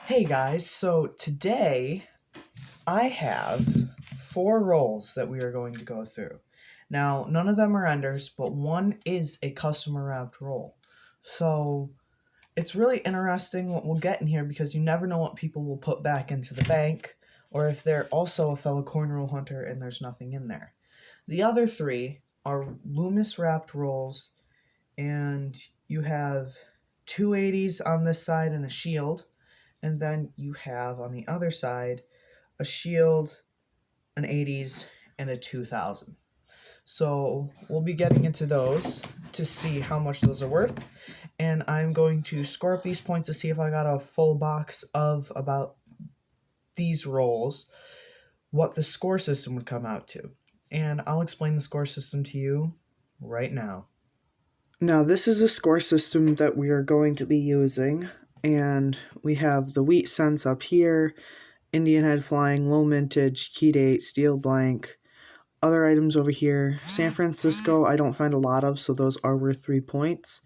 Hey guys, so today I have 4 roles that we are going to go through. Now, none of them are enders, but one is a customer wrapped role. So it's really interesting what we'll get in here because you never know what people will put back into the bank or if they're also a fellow coin roll hunter and there's nothing in there. The other 3 are Loomis wrapped rolls, and you have 280s on this side and a shield. And then you have on the other side a shield, an 80s, and a 2000. So we'll be getting into those to see how much those are worth. And I'm going to score up these points to see if I got a full box of about these rolls, what the score system would come out to. And I'll explain the score system to you right now. Now, this is a score system that we are going to be using, and we have the wheat cents up here, Indian head flying, low mintage, key date, steel blank, other items over here. San Francisco, I don't find a lot of, so those are worth 3 points.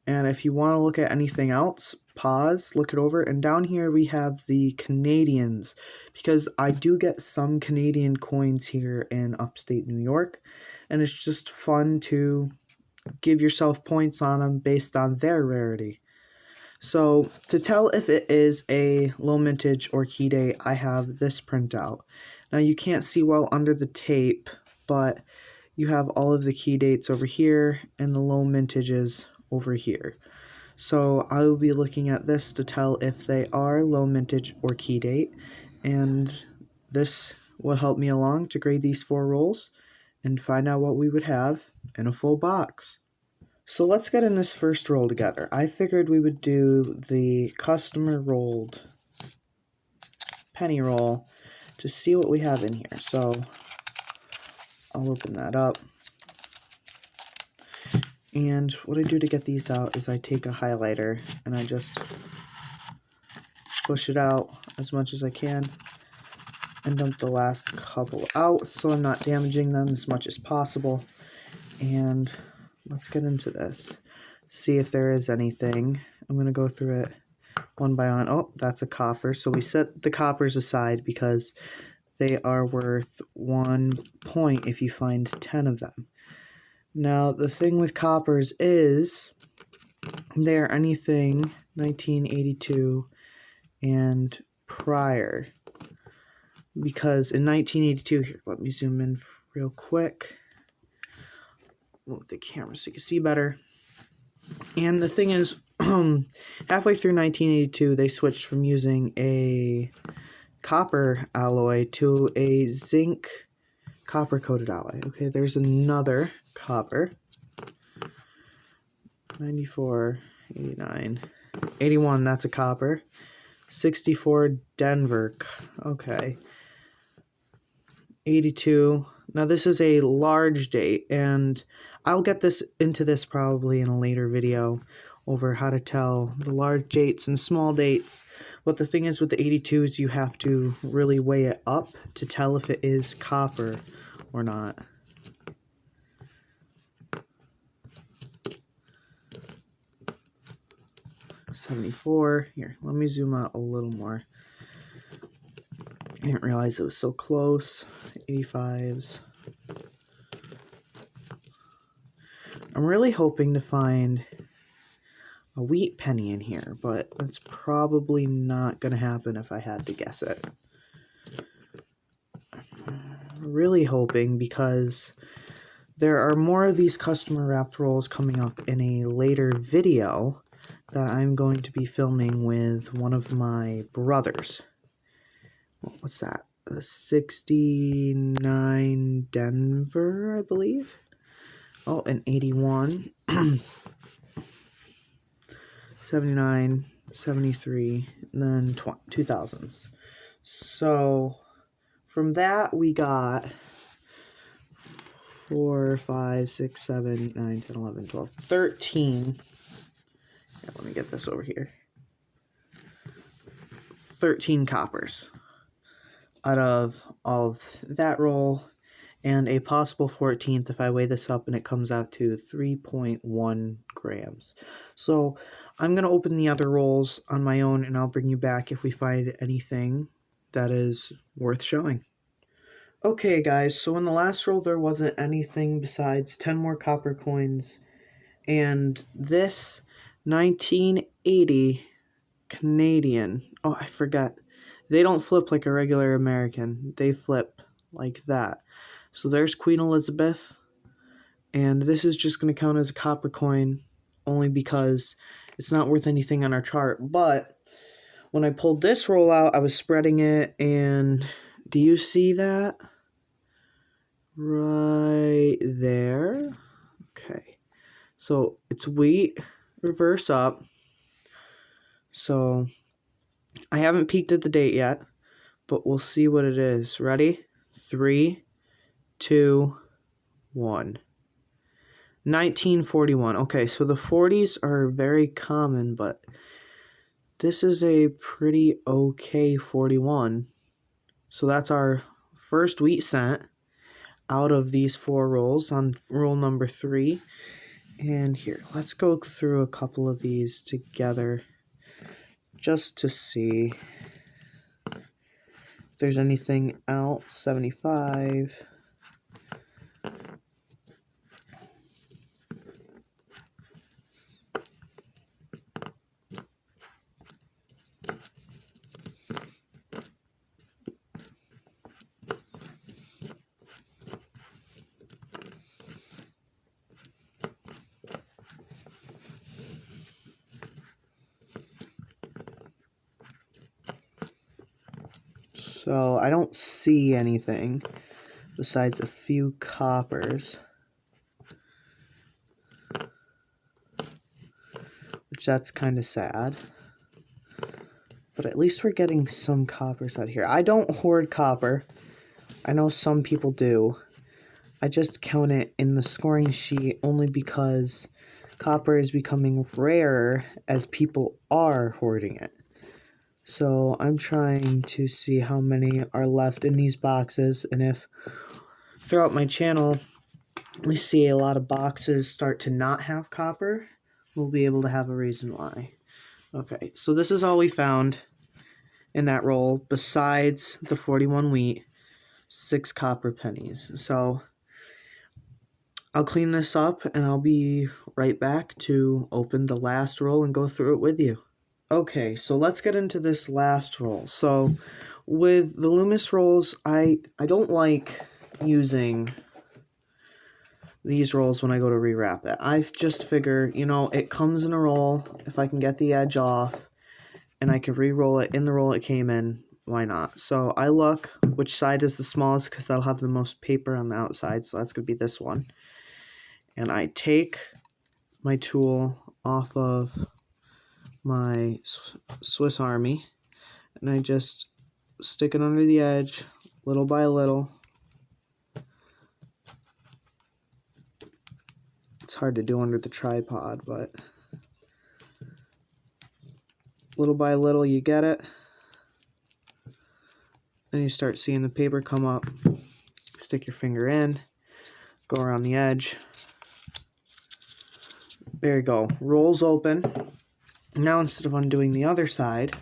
And if you want to look at anything else, pause, look it over. And down here we have the Canadians, because I do get some Canadian coins here in upstate New York, and it's just fun to give yourself points on them based on their rarity. So to tell if it is a low mintage or key date, I have this printout. Now you can't see well under the tape, but you have all of the key dates over here and the low mintages over here. So I will be looking at this to tell if they are low mintage or key date, and this will help me along to grade these 4 rolls and find out what we would have in a full box. So let's get in this first roll together. I figured we would do the customer rolled penny roll to see what we have in here. So I'll open that up. And what I do to get these out is I take a highlighter and I just push it out as much as I can and dump the last couple out so I'm not damaging them as much as possible. And let's get into this. See if there is anything. I'm going to go through it one by one. Oh, that's a copper. So we set the coppers aside because they are worth 1 point if you find 10 of them. Now, the thing with coppers is they're anything 1982 and prior. Because in 1982, here, let me zoom in real quick. Move the camera so you can see better. And the thing is, halfway through 1982, they switched from using a copper alloy to a zinc copper-coated alloy. Okay, there's another copper. 94, 89, 81, that's a copper. 64, Denver. Okay. 82. Now this is a large date, and I'll get into this probably in a later video over how to tell the large dates and small dates. But the thing is with the 82s, you have to really weigh it up to tell if it is copper or not. $74. Here, let me zoom out a little more. I didn't realize it was so close. 85s. I'm really hoping to find a wheat penny in here, but that's probably not going to happen if I had to guess it. Really hoping, because there are more of these customer wrapped rolls coming up in a later video that I'm going to be filming with one of my brothers. What's that? 69 Denver, I believe. Oh, and 81. 79, 73, and then 2000s. So from that we got 4, 5, 6, 7, 8, 9, 10, 11, 12, 13. Yeah, let me get this over here. 13 coppers out of all of that roll. and a possible 14th if I weigh this up and it comes out to 3.1 grams. So I'm going to open the other rolls on my own, and I'll bring you back if we find anything that is worth showing. Okay guys, so in the last roll there wasn't anything besides 10 more copper coins and this 1980 Canadian. Oh, I forgot. They don't flip like a regular American. They flip like that. So there's Queen Elizabeth, and this is just going to count as a copper coin only because it's not worth anything on our chart. But when I pulled this roll out, I was spreading it, and do you see that? Right there. Okay. So it's wheat, reverse up. So I haven't peeked at the date yet, but we'll see what it is. Ready? 3, 2, 1. 1941. Okay, so the 40s are very common, but this is a pretty okay 41. So that's our first wheat cent out of these 4 rolls on roll number 3. And here, let's go through a couple of these together just to see if there's anything else. 75. So I don't see anything besides a few coppers, which that's kind of sad. But at least we're getting some coppers out here. I don't hoard copper. I know some people do. I just count it in the scoring sheet only because copper is becoming rarer as people are hoarding it. So I'm trying to see how many are left in these boxes, and if throughout my channel we see a lot of boxes start to not have copper, we'll be able to have a reason why. Okay, so this is all we found in that roll besides the 41 wheat, 6 copper pennies. So I'll clean this up and I'll be right back to open the last roll and go through it with you. Okay, so let's get into this last roll. So with the Loomis rolls, I don't like using these rolls when I go to rewrap it. I just figure, you know, it comes in a roll. If I can get the edge off and I can re-roll it in the roll it came in, why not? So I look which side is the smallest because that'll have the most paper on the outside. So that's going to be this one. And I take my tool off of my Swiss Army and I just stick it under the edge little by little. It's hard to do under the tripod, but little by little you get it. Then you start seeing the paper come up. Stick your finger in, go around the edge. There you go. Rolls open. Now instead of undoing the other side,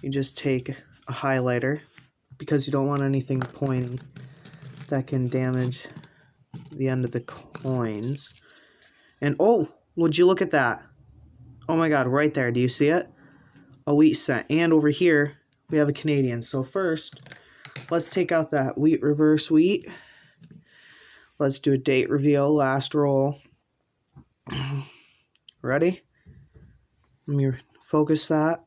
you just take a highlighter because you don't want anything pointing that can damage the end of the coins. And oh, would you look at that? Oh my god, right there. Do you see it? A wheat cent. And over here, we have a Canadian. So first, let's take out that wheat reverse wheat. Let's do a date reveal, last roll. Ready? Let me focus that.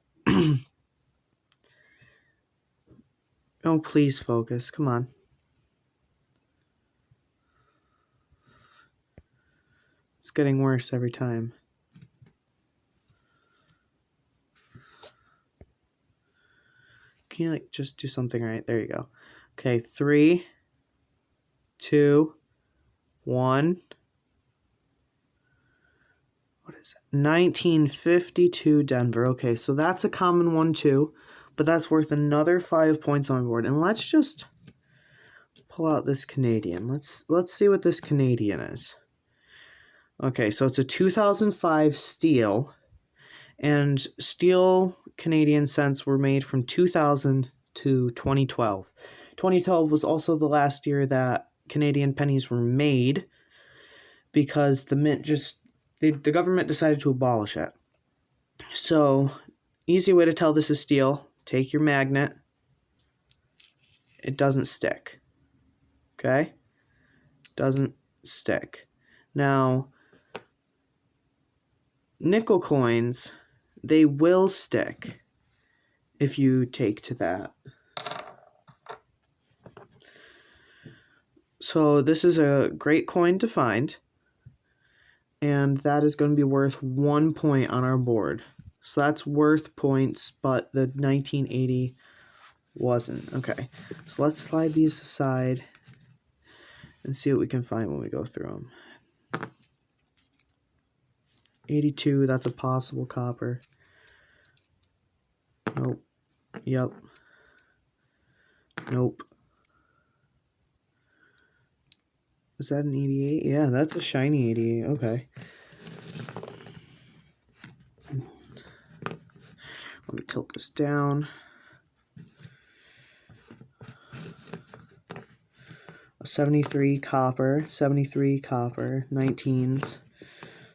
Oh, please focus. Come on. It's getting worse every time. Can you just do something right? There you go. Okay, 3, 2, 1. What is it? 1952 Denver. Okay, so that's a common one too, but that's worth another 5 points on my board. And let's just pull out this Canadian. Let's see what this Canadian is. Okay, so it's a 2005 steel, and steel Canadian cents were made from 2000 to 2012. 2012 was also the last year that Canadian pennies were made because the mint the government decided to abolish it. So, easy way to tell this is steel, take your magnet. It doesn't stick. Okay? Doesn't stick. Now, nickel coins, they will stick if you take to that. So this is a great coin to find, and that is going to be worth 1 point on our board. So that's worth points, but the 1980 wasn't. Okay, so let's slide these aside and see what we can find when we go through them. 82, that's a possible copper. Nope. Yep. Nope. Is that an 88? Yeah, that's a shiny 88. Okay. Let me tilt this down. A 73 copper, 19s.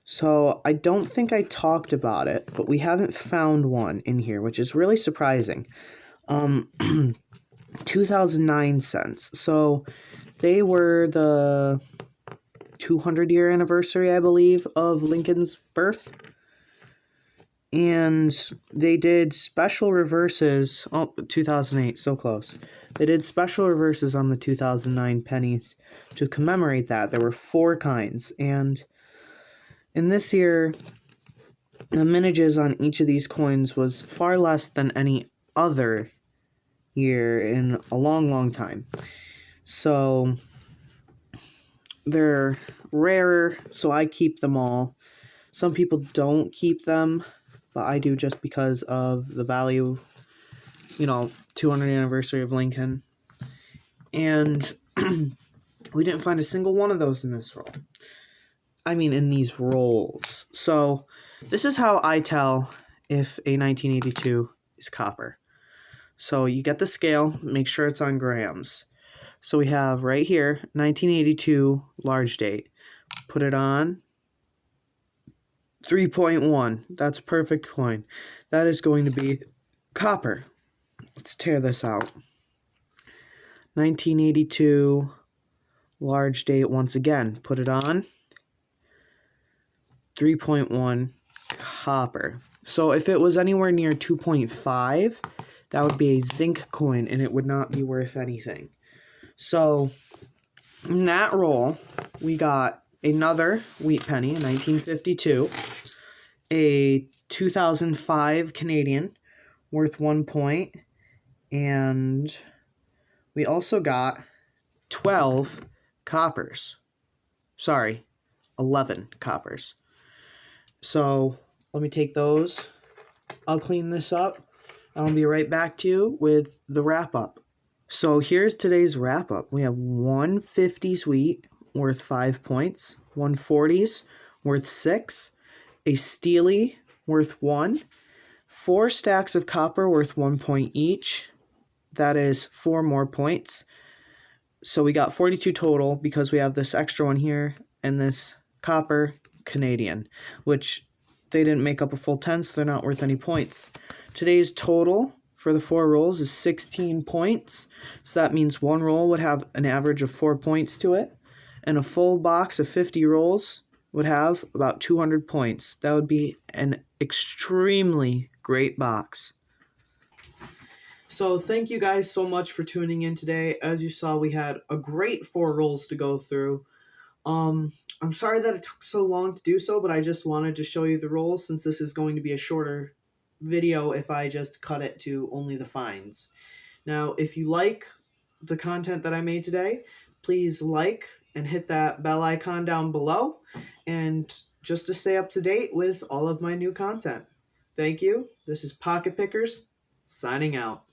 So I don't think I talked about it, but we haven't found one in here, which is really surprising. 2009 cents. So they were the 200-year anniversary, I believe, of Lincoln's birth. And they did special reverses. Oh, 2008, so close. They did special reverses on the 2009 pennies to commemorate that. There were 4 kinds. And in this year, the mintages on each of these coins was far less than any other year in a long, long time. So they're rarer, so I keep them all. Some people don't keep them, but I do just because of the value, 200th anniversary of Lincoln. And we didn't find a single one of those in this roll. In these rolls. So this is how I tell if a 1982 is copper. So you get the scale, make sure it's on grams. So we have right here, 1982 large date. Put it on 3.1. That's a perfect coin. That is going to be copper. Let's tear this out. 1982 large date once again. Put it on 3.1 copper. So if it was anywhere near 2.5, that would be a zinc coin and it would not be worth anything. So in that roll, we got another wheat penny, 1952, a 2005 Canadian worth 1 point, and we also got 12 coppers. Sorry, 11 coppers. So let me take those. I'll clean this up. I'll be right back to you with the wrap up. So here's today's wrap up. We have 150s wheat worth 5 points, 140s worth 6, a steely worth 1, 4 stacks of copper worth 1 point each. That is 4 more points. So we got 42 total because we have this extra one here and this copper Canadian, which they didn't make up a full 10, so they're not worth any points. Today's total for the 4 rolls is 16 points. So that means one roll would have an average of 4 points to it. And a full box of 50 rolls would have about 200 points. That would be an extremely great box. So thank you guys so much for tuning in today. As you saw, we had a great 4 rolls to go through. I'm sorry that it took so long to do so, but I just wanted to show you the rolls since this is going to be a shorter video if I just cut it to only the finds. Now, if you like the content that I made today, please like and hit that bell icon down below, and just to stay up to date with all of my new content. Thank you. This is Pocket Pickers, signing out.